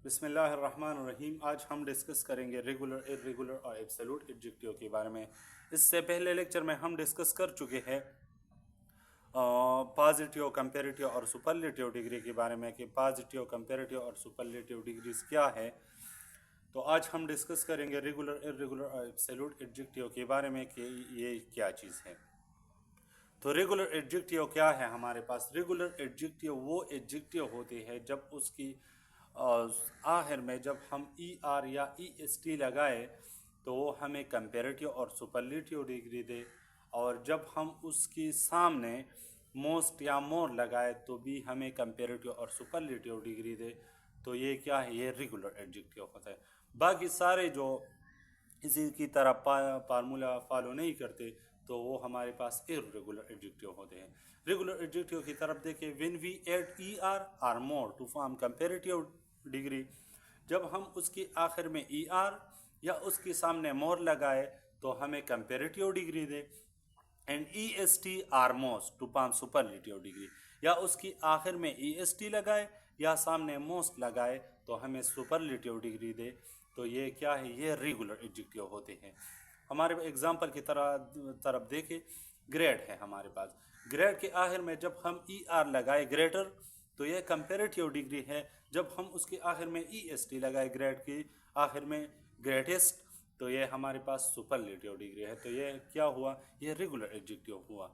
बिस्मिल्लाहिर्रहमानिर्रहीम। आज हम डिस्कस करेंगे रेगुलर, इर्रेगुलर और एब्सोल्यूट एडजेक्टिव के बारे में। इससे पहले लेक्चर में हम डिस्कस कर चुके हैं पॉजिटिव, कंपैरेटिव और सुपरलेटिव डिग्री के बारे में कि पॉजिटिव, कंपैरेटिव और सुपरलेटिव डिग्रीज क्या है। तो आज हम डिस्कस करेंगे रेगुलर, इर्रेगुलर और एब्सोल्यूट एडजेक्टिव के बारे में कि ये क्या चीज़ है। तो रेगुलर एडजेक्टिव क्या है हमारे पास? रेगुलर एडजेक्टिव वो एडजेक्टिव होते हैं जब उसकी आखिर में जब हम ई आर या ई एस टी लगाए तो वो हमें कंपैरेटिव और सुपरलेटिव डिग्री दे, और जब हम उसकी सामने मोस्ट या मोर लगाए तो भी हमें कंपैरेटिव और सुपरलेटिव डिग्री दे। तो ये क्या है? ये रेगुलर एडजेक्टिव होता है। बाकी सारे जो इसी की तरह फार्मूला फॉलो नहीं करते तो वो हमारे पास इर्रेगुलर एडजेक्टिव होते हैं। रेगुलर एडजेक्टिव की तरफ देखें, when we add E R more to form comparative degree, जब हम उसकी आखिर में ई आर या उसके सामने मोर लगाए तो हमें कंपैरेटिव डिग्री दे। And E S T or most to form superlative degree, या उसकी आखिर में ई एस टी लगाए या सामने मोस्ट लगाए तो हमें सुपरलेटिव डिग्री दे। तो ये क्या है? ये रेगुलर एडजेक्टिव होते हैं। हमारे एग्जाम्पल की तरफ देखें, ग्रेड है हमारे पास। ग्रेड के आखिर में जब हम ई आर लगाए ग्रेटर तो ये कंपैरेटिव डिग्री है। जब हम उसके आखिर में ई एस टी लगाए ग्रेड की आखिर में ग्रेटेस्ट तो ये हमारे पास सुपरलेटिव डिग्री है। तो ये क्या हुआ? ये रेगुलर एडजेक्टिव हुआ।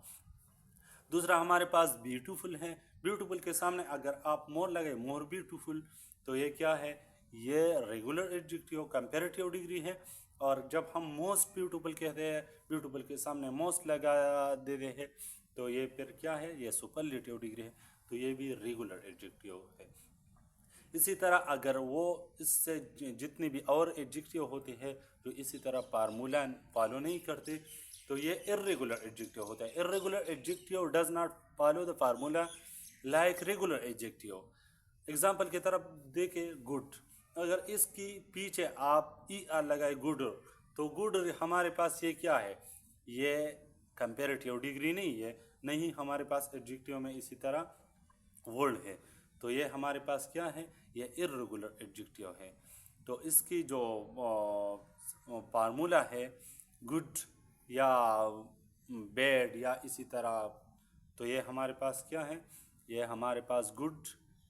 दूसरा हमारे पास ब्यूटीफुल है। ब्यूटीफुल के सामने अगर आप मोर लगे, मोर ब्यूटीफुल, तो ये क्या है? ये रेगुलर एडजेक्टिव कंपैरेटिव डिग्री है। और जब हम मोस्ट ब्यूटीफुल कहते हैं, ब्यूटीफुल के सामने मोस्ट लगा देते हैं तो ये फिर क्या है? ये सुपरलेटिव डिग्री है। तो ये भी रेगुलर एडजेक्टिव है। इसी तरह अगर वो इससे जितने भी और एडजेक्टिव होते हैं तो इसी तरह फार्मूला फॉलो नहीं करते तो ये इर्रेगुलर एडजेक्टिव होता है। Irregular adjective does not follow the formula like regular adjective. Example की तरफ देखें, गुड। अगर इसकी पीछे आप ई आर लगाए गुड, तो गुड हमारे पास ये क्या है? ये कंपैरेटिव डिग्री नहीं है, नहीं हमारे पास एडजेक्टिव में इसी तरह वर्ड है। तो ये हमारे पास क्या है? ये इर्रेगुलर एडजेक्टिव है। तो इसकी जो फार्मूला है गुड या बैड या इसी तरह, तो ये हमारे पास क्या है? ये हमारे पास गुड,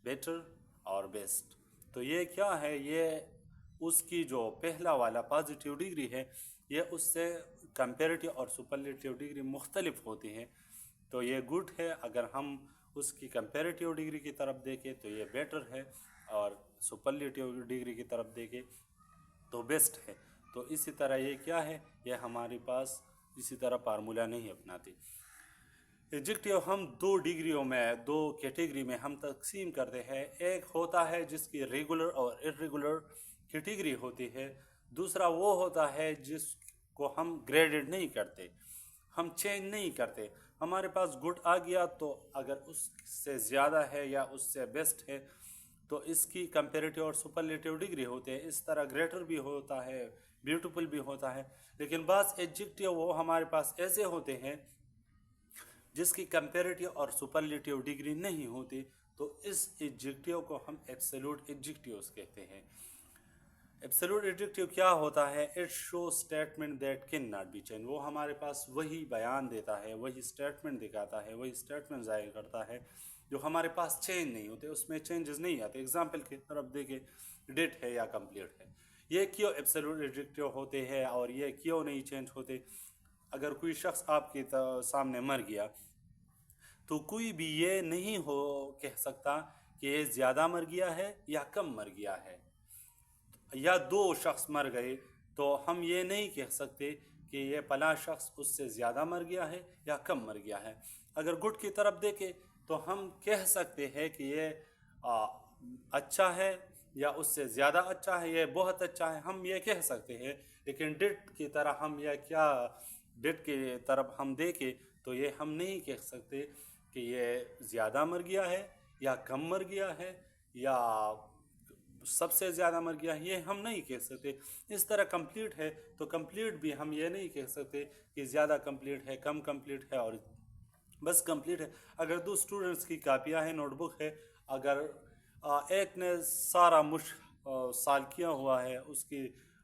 बेटर और बेस्ट। तो ये क्या है? ये उसकी जो पहला वाला पॉजिटिव डिग्री है ये उससे कंपैरेटिव और सुपरलेटिव डिग्री मुख्तलिफ होती है। तो ये गुड है। अगर हम उसकी कंपैरेटिव डिग्री की तरफ देखें तो ये बेटर है, और सुपरलेटिव डिग्री की तरफ देखें तो बेस्ट है। तो इसी तरह ये क्या है? ये हमारे पास इसी तरह फार्मूला नहीं अपनाते। एडजेक्टिव हम दो डिग्रियों में, दो कैटेगरी में हम तकसीम करते हैं। एक होता है जिसकी रेगुलर और इर्रेगुलर कैटेगरी होती है। दूसरा वो होता है जिसको हम ग्रेडेड नहीं करते, हम चेंज नहीं करते। हमारे पास गुड आ गया तो अगर उससे ज़्यादा है या उससे बेस्ट है तो इसकी कंपैरेटिव और सुपरलेटिव डिग्री होते हैं। इस तरह ग्रेटर भी होता है, ब्यूटीफुल भी होता है। लेकिन बास एडजेक्टिव वो हमारे पास ऐसे होते हैं जिसकी कंपैरेटिव और सुपरलेटिव डिग्री नहीं होती, तो इस एडजेक्टिव को हम एब्सोल्यूट एडजेक्टिव्स कहते हैं। एब्सोल्यूट एडजेक्टिव क्या होता है? It show statement that can not be change. वो हमारे पास वही बयान देता है, वही स्टेटमेंट दिखाता है, वही स्टेटमेंट जाहिर करता है जो हमारे पास चेंज नहीं होते, उसमें चेंजेस नहीं आते। एग्जाम्पल की तरफ देखें, डेट है या कंप्लीट है, ये क्यों एब्सोल्यूट एडजेक्टिव होते हैं और ये क्यों नहीं चेंज होते? अगर कोई शख्स आपके सामने मर गया तो कोई भी ये नहीं हो कह सकता कि ये ज़्यादा मर गया है या कम मर गया है। या दो शख्स मर गए तो हम ये नहीं कह सकते कि ये फलां शख्स उससे ज़्यादा मर गया है या कम मर गया है। अगर गुड की तरफ देखें तो हम कह सकते हैं कि ये अच्छा है या उससे ज़्यादा अच्छा है, ये बहुत अच्छा है, हम ये कह सकते हैं। लेकिन डेट की तरह हम यह क्या, डेट की तरफ हम देखें तो ये हम नहीं कह सकते कि ये ज़्यादा मर गया है या कम मर गया है या सबसे ज़्यादा मर गया है, ये हम नहीं कह सकते। इस तरह कंप्लीट है तो कंप्लीट भी हम ये नहीं कह सकते कि ज़्यादा कंप्लीट है, कम कंप्लीट है और बस कंप्लीट है। अगर दो स्टूडेंट्स की कापियाँ हैं, नोटबुक है, अगर एक ने सारा मुश्क साल किया हुआ है उसकी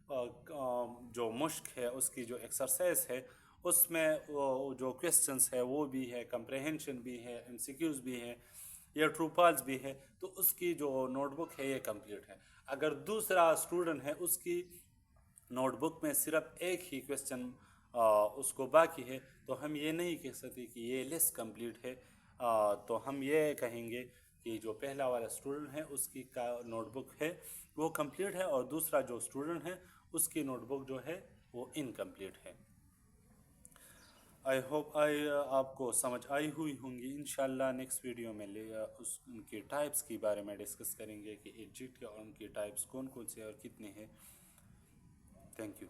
जो मश्क है, उसकी जो एक्सरसाइज है, उसमें वो जो क्वेश्चंस है वो भी है, कंप्रहेंशन भी है, एमसीक्यूज भी है, या ट्रू फॉल्स भी है, तो उसकी जो नोटबुक है ये कंप्लीट है। अगर दूसरा स्टूडेंट है, उसकी नोटबुक में सिर्फ एक ही क्वेश्चन उसको बाकी है, तो हम ये नहीं कह सकते कि ये लेस कंप्लीट है। तो हम ये कहेंगे कि जो पहला वाला स्टूडेंट है उसकी का नोटबुक है वो कंप्लीट है, और दूसरा जो स्टूडेंट है उसकी नोटबुक जो है वो इनकम्प्लीट है। आई होप आपको समझ आई हुई होंगी। इंशाल्लाह नेक्स्ट वीडियो में उस उनके टाइप्स के बारे में डिस्कस करेंगे कि एडजेक्टिव और उनके टाइप्स कौन कौन से और कितने हैं। Thank you.